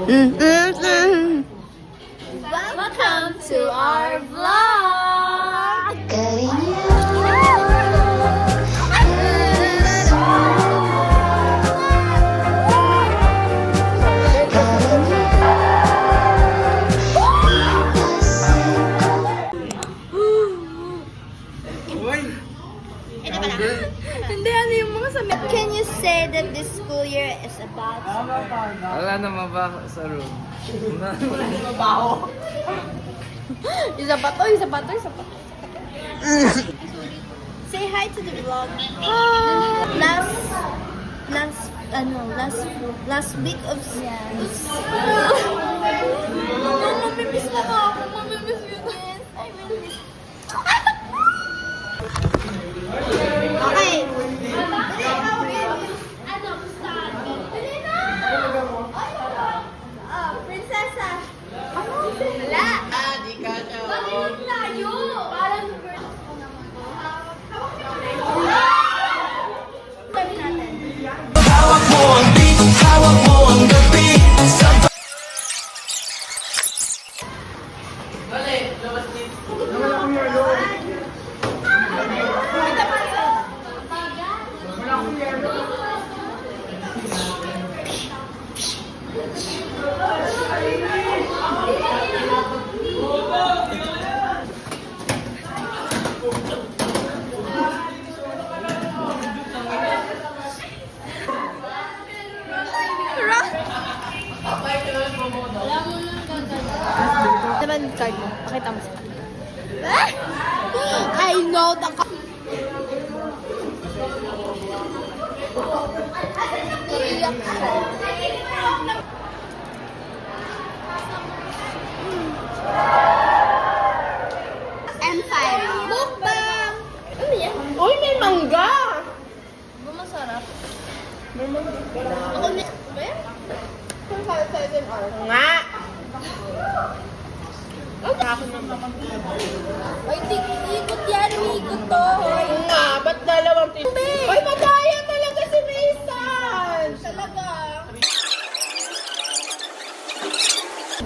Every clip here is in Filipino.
Welcome to our vlog! Hindi, ano yung mga sabi? Can you say that this school year is about? Wala na mabaho sa room. Isa pa to. Say hi to the vlog. Last week of school. Mamimiss na ako. Mamimiss you guys. I will miss. Okay. Prinsesa. Wala. Di ka siya. Bakit tayo? Parang Hawak mo ang beat, hawak mo ang gabi. naman card mo. Pakita mo sa I know the iyak siya. M5. Mukbang! Ano yan? Uy, may mangga! Ba masarap? May mangga. Ako na. Ba yan? Kung sa SNR. Nga! Ay, ikot yan. Ikot to. Nga, ba't dalawang Uy, madaya talaga si Mason! Talaga.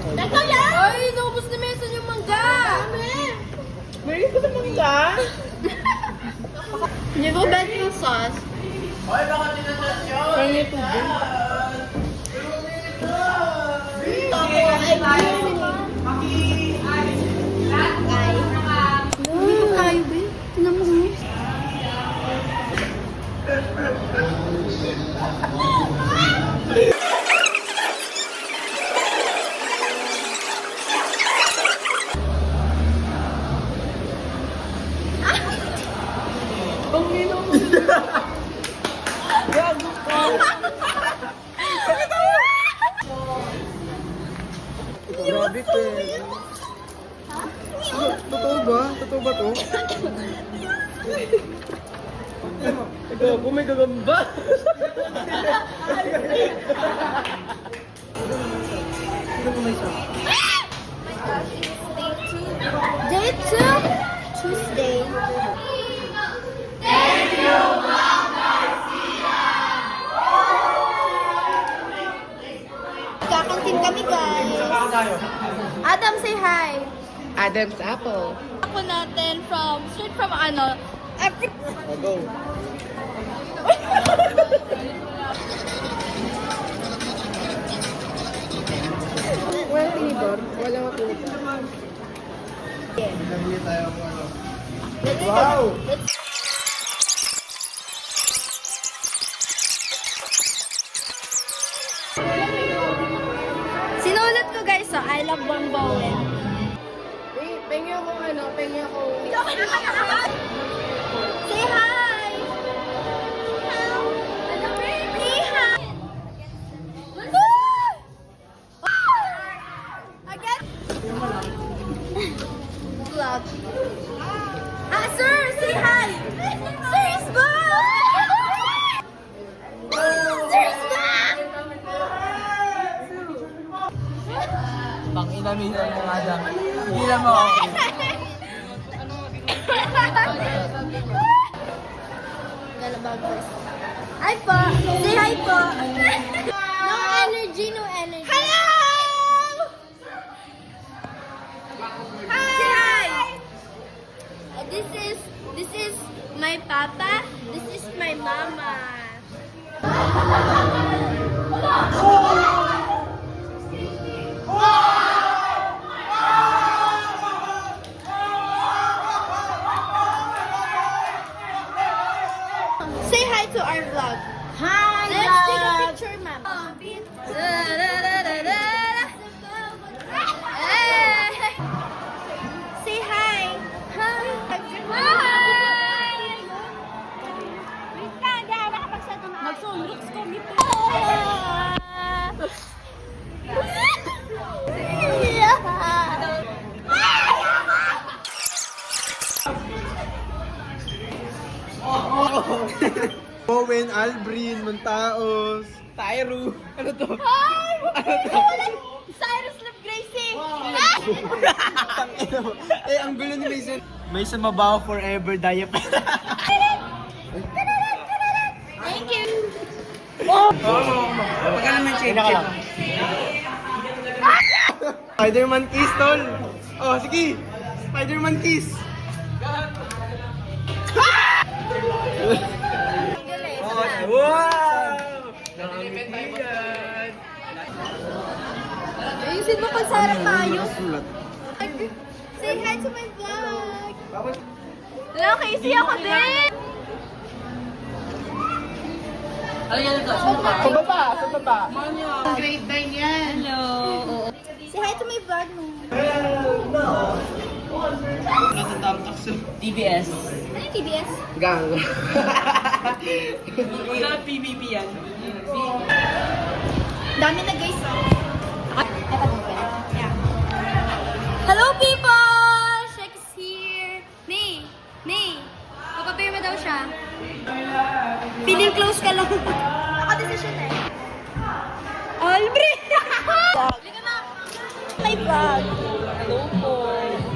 Teka lang! Ay, naubos ni Mason yung mangga. Meron ko sa mangga? Hindi mo bet yung sauce? Hoy, baka tinatouch yun! Parang ito din. Hindi ko kayo, be. Tinan mo. Ang nino mo. Gago ka. Grabe ka. Totoo ba? Totoo ba to? Ikaw, kung may gagamba. Sino mo may isa? Day 2, Tuesday. Kakantin kami, guys. Adam, say hi. Adam's apple. Ako natin straight from Go. Wala tinidor. Wala matinidor. Wow! Sinulat ko, guys, so I love Bambawen. Wait, pengi ako Say hi! Say hi! Again! Vlog. Sir! Say hi! Sir is back! Sir is back! Pang-inamihan mo nga dami. Hindi na mo ako. Hi po! Say hi po! No energy, no energy. Hello! Owen, Albrin, Montaos. Tyro. Ano to? Ay! Cyrus Love Gracie! Ang gulo ni Mason. Mason Mabaho forever, diaper. Thank you! Pagka naman check. Spider-Man kiss, tol. Oh, sige. Spider-Man kiss. Wow! Ayusin mo pag sarap tayo. Say hi to my vlog! Hello, Casey! Ako din! Sa baba. Grade 9 yan. Hello! Say hi to my vlog mo. TBS. Ano yung TBS? Gang. Wala PBB yan. Dami na guys. Hello people! Shek is here. May! Papapir mo daw siya. Feeling close ka lang. Ako decision eh. Albri! Liga na. My vlog. Hello po.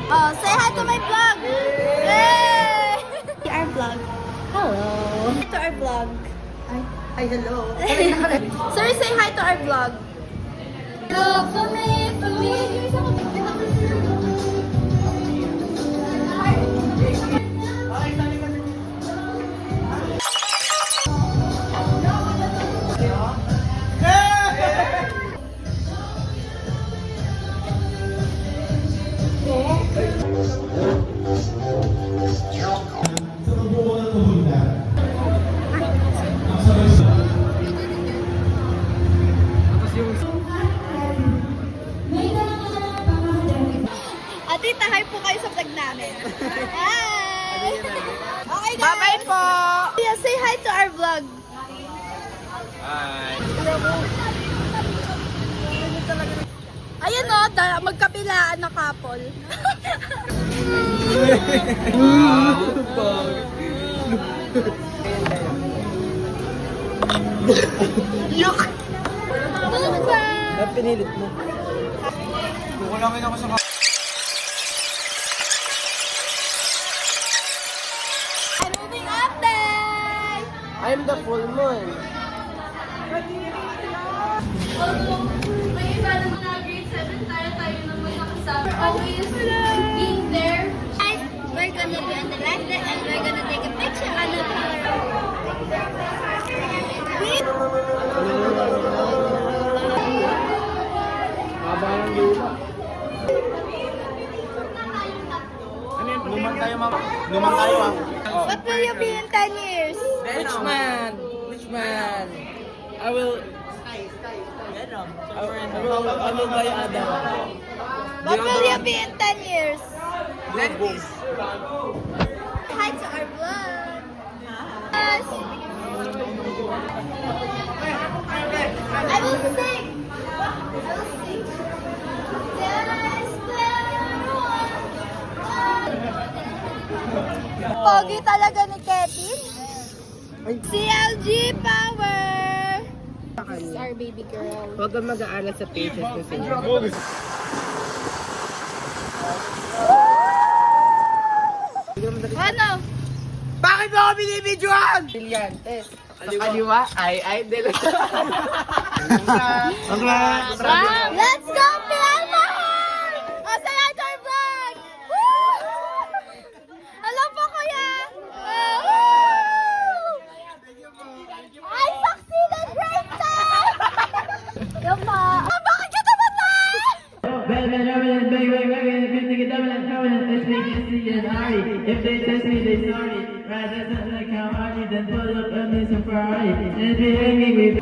Oh, say hi to my vlog. Yay! Our vlog. Hello. Hi to our vlog. Ay, hello. Sir, say hi to our vlog. Hello, for me. Ate, tahay po kayo sa vlog namin. Hi! Okay, guys. Bye-bye po. Yeah, say hi to our vlog. Hi. Ayan o, magkapilaan na couple. Yuck! Bye! Pinilit mo. Kukulangin ako sa I'm moving update! I'm the full moon. May iba naman na grade 7 tayo naman nakasama. Always being there. Guys, we're gonna be on the live there and we're gonna take a picture on the Wait! Numan tayo ah. What will you be in 10 years? Which man? I will buy Adam. What will you be in 10 years? Lentis. Hi to our vlog. Yes. I will sing. Yes, Pogi talaga ni Kevin. CLG Power. This is our baby girl. Huwag kang mag-aaral sa pages na sila. Ano? Bakit mo ako binibidyoan? Brillantes. Sa kaliwa, ay idol. Congrats! Let's go, Pialmahal! O, say hi to our vlog! Woo! Hello po, kuya! Woo! I succeeded! Great time! Yung po. Oh, bakit ka namatay? If they test me, they sorry. Right, that's not like how I need them. Pull up a miss and fry. And if they hate me, we